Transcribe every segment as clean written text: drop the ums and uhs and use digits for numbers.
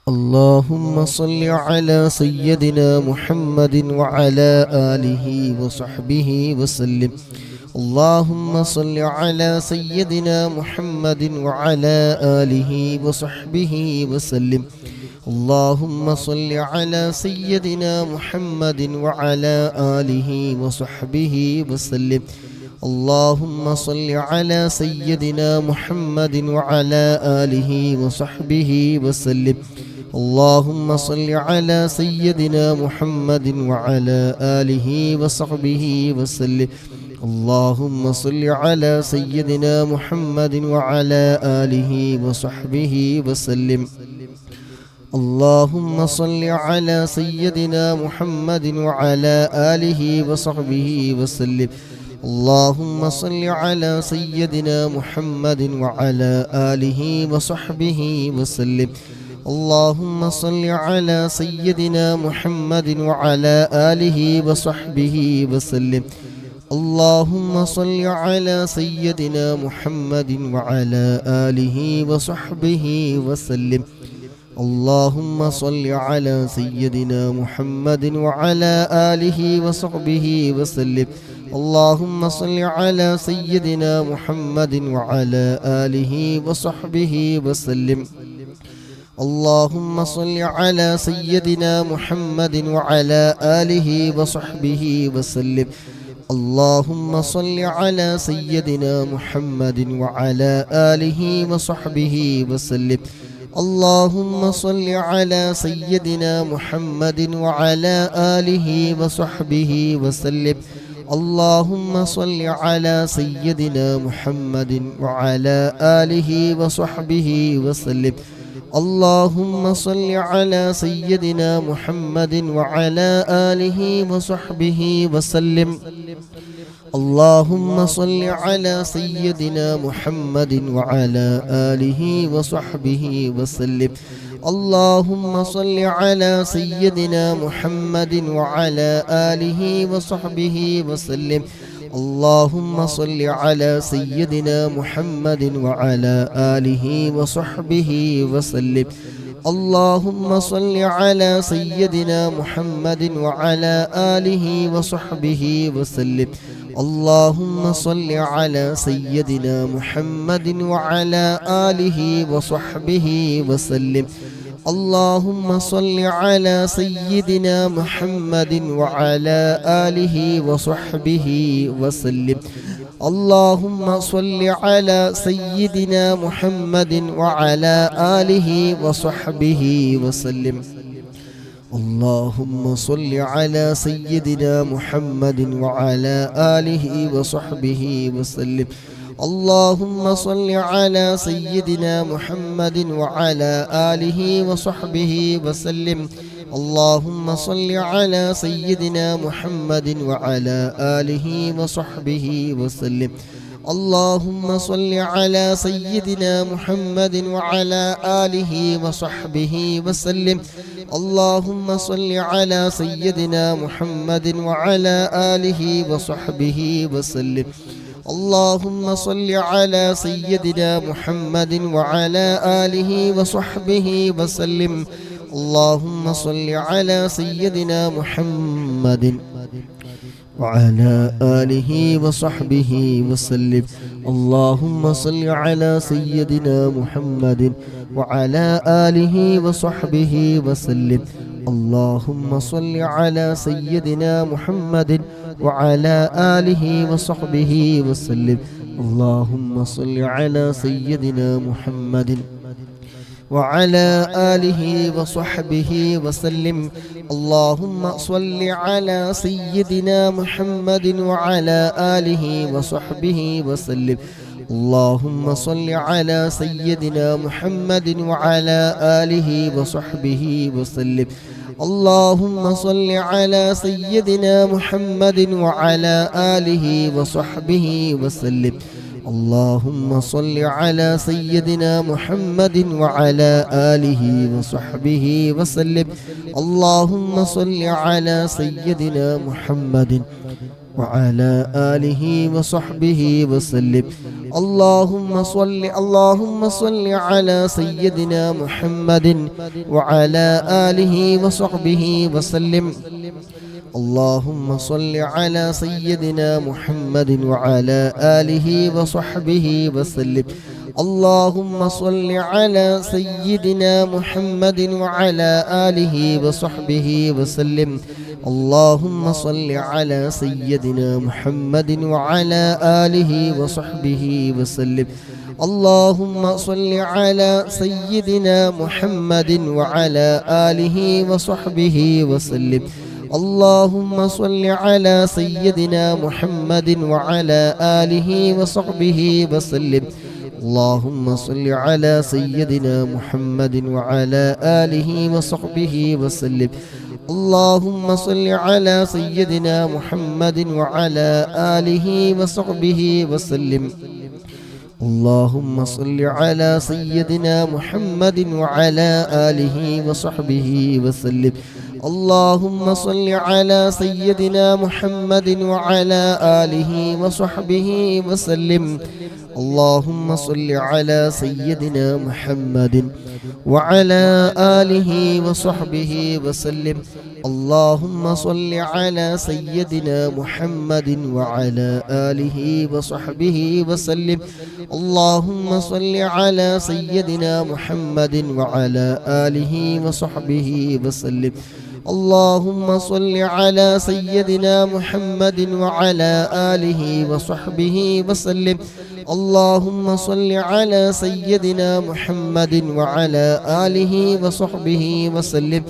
اللهم صل على سيدنا محمد وعلى آله وصحبه وسلم. اللهم صل على سيدنا محمد وعلى آله وصحبه وسلم. اللهم صل على سيدنا محمد وعلى آله وصحبه وسلم. اللهم صل على سيدنا محمد وعلى آله وصحبه وسلم. اللهم صل على سيدنا محمد وعلى آله وصحبه وسلم. اللهم صل على سيدنا محمد وعلى آله وصحبه وسلم. اللهم صل على سيدنا محمد وعلى آله وصحبه وسلم. اللهم صل على سيدنا محمد وعلى آله وصحبه وسلم. اللهم صل على سيدنا محمد وعلى آله وصحبه وسلم. اللهم صل على سيدنا محمد وعلى آله وصحبه وسلم. اللهم صل على سيدنا محمد وعلى آله وصحبه وسلم. اللهم صل على سيدنا محمد وعلى آله وصحبه وسلم. اللهم صل على سيدنا محمد وعلى آله وصحبه وسلم. اللهم صل على سيدنا محمد وعلى آله وصحبه وسلم. اللهم صل على سيدنا محمد وعلى آله وصحبه وسلم. اللهم صل على سيدنا محمد وعلى آله وصحبه وسلم. اللهم صل على سيدنا محمد وعلى آله وصحبه وسلم. اللهم صل على سيدنا محمد وعلى آله وصحبه وسلم. اللهم صل على سيدنا محمد وعلى آله وصحبه وسلم. اللهم صل على سيدنا محمد وعلى آله وصحبه وسلم. اللهم صل على سيدنا محمد وعلى آله وصحبه وسلم. اللهم صل على سيدنا محمد وعلى آله وصحبه وسلم. اللهم صل على سيدنا محمد وعلى آله وصحبه وسلم. اللهم صل على سيدنا محمد وعلى آله وصحبه وسلم. اللهم صل على سيدنا محمد وعلى آله وصحبه وسلم. اللهم صل على سيدنا محمد وعلى آله وصحبه وسلم. اللهم صل على سيدنا محمد وعلى آله وصحبه وسلم. اللهم صل على سيدنا محمد وعلى آله وصحبه وسلم. اللهم صل على سيدنا محمد وعلى آله وصحبه وسلم. اللهم صل على سيدنا محمد وعلى آله وصحبه وسلم. اللهم صل على سيدنا محمد وعلى آله وصحبه وسلم. اللهم صل على سيدنا محمد وعلى آله وصحبه وسلم. اللهم صل على سيدنا محمد وعلى آله وصحبه وسلم. اللهم صل على سيدنا محمد وعلى آله وصحبه وسلم. اللهم صل على سيدنا محمد وعلى آله وصحبه وسلم. اللهم صل على سيدنا محمد وعلى آله وصحبه وسلم. اللهم صل على سيدنا محمد وعلى آله وصحبه وسلم. اللهم صل على سيدنا محمد وعلى آله وصحبه وسلم. اللهم صل على سيدنا محمد وعلى آله وصحبه وسلم. اللهم صل على سيدنا محمد وعلى آله وصحبه وسلم. اللهم صل على سيدنا محمد وعلى آله وصحبه وسلم. اللهم صل على سيدنا محمد وعلى آله وصحبه وسلم. اللهم صل على سيدنا محمد وعلى آله وصحبه وسلم. اللهم صل على سيدنا محمد وعلى آله وصحبه وسلم. اللهم صل على سيدنا محمد وعلى آله وصحبه وسلم. اللهم صل على سيدنا محمد وعلى آله وصحبه وسلم. اللهم صل على سيدنا محمد وعلى آله وصحبه وسلم. اللهم صل على سيدنا محمد وعلى آله وصحبه وسلم. اللهم صل على سيدنا محمد وعلى آله وصحبه وسلم. اللهم صل على سيدنا محمد وعلى آله وصحبه وسلم. اللهم صل على سيدنا محمد وعلى آله وصحبه وسلم. اللهم صل على سيدنا محمد وعلى آله وصحبه وسلم. اللهم صل على سيدنا محمد وعلى آله وصحبه وسلم. اللهم صل على سيدنا محمد وعلى آله وصحبه وسلم.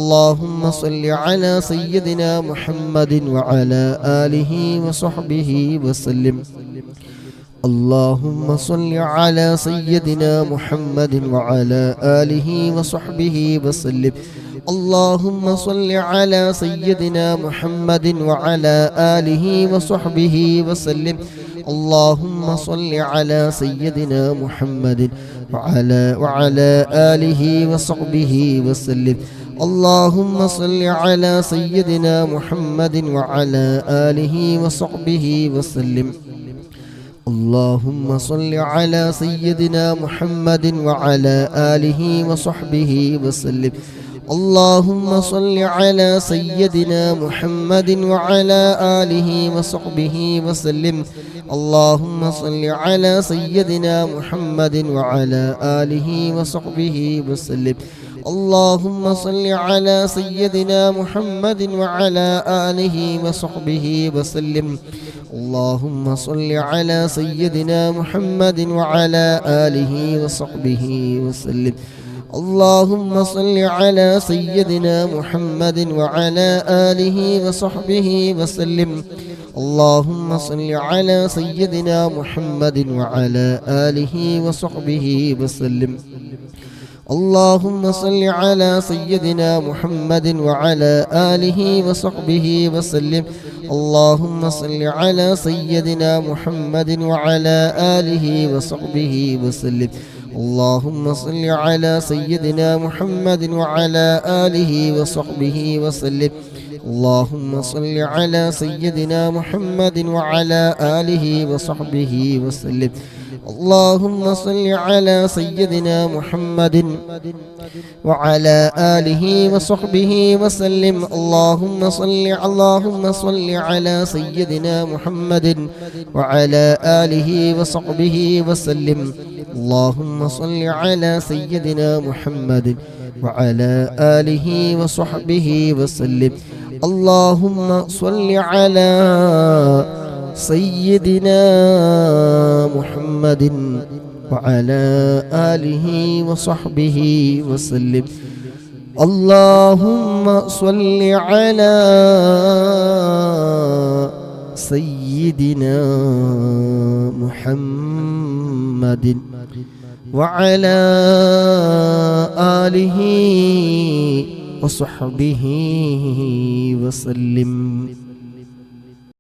اللهم صل على سيدنا محمد وعلى آله وصحبه وسلم. اللهم صل على سيدنا محمد وعلى آله وصحبه وسلم. اللهم صل على سيدنا محمد وعلى آله وصحبه وسلم. اللهم صل على سيدنا محمد وعلى آله وصحبه وسلم. اللهم صل على سيدنا محمد وعلى آله وصحبه وسلم. اللهم صل على سيدنا محمد وعلى آله وصحبه وسلم. اللهم صل على سيدنا محمد وعلى آله وصحبه وسلم. اللهم صل على سيدنا محمد وعلى آله وصحبه وسلم. اللهم صل على سيدنا محمد وعلى آله وصحبه وسلم. اللهم صل على سيدنا محمد وعلى آله وصحبه وسلم. اللهم صل على سيدنا محمد وعلى آله وصحبه وسلم. اللهم صل على سيدنا محمد وعلى آله وصحبه وسلم. اللهم صل على سيدنا محمد وعلى آله وصحبه وسلم. اللهم صل على سيدنا محمد وعلى آله وصحبه وسلم. اللهم صل على سيدنا محمد وعلى آله وصحبه وسلم. اللهم صل على سيدنا محمد وعلى آله وصحبه وسلم. اللهم صل على سيدنا محمد وعلى آله وصحبه وسلم. اللهم صل على سيدنا محمد وعلى آله وصحبه وسلم. اللهم صل على سيدنا محمد وعلى آله وصحبه وسلم. اللهم صل على سيدنا محمد وعلى آله وصحبه وسلم. اللهم صل على سيدنا محمد وعلى آله وصحبه وسلم.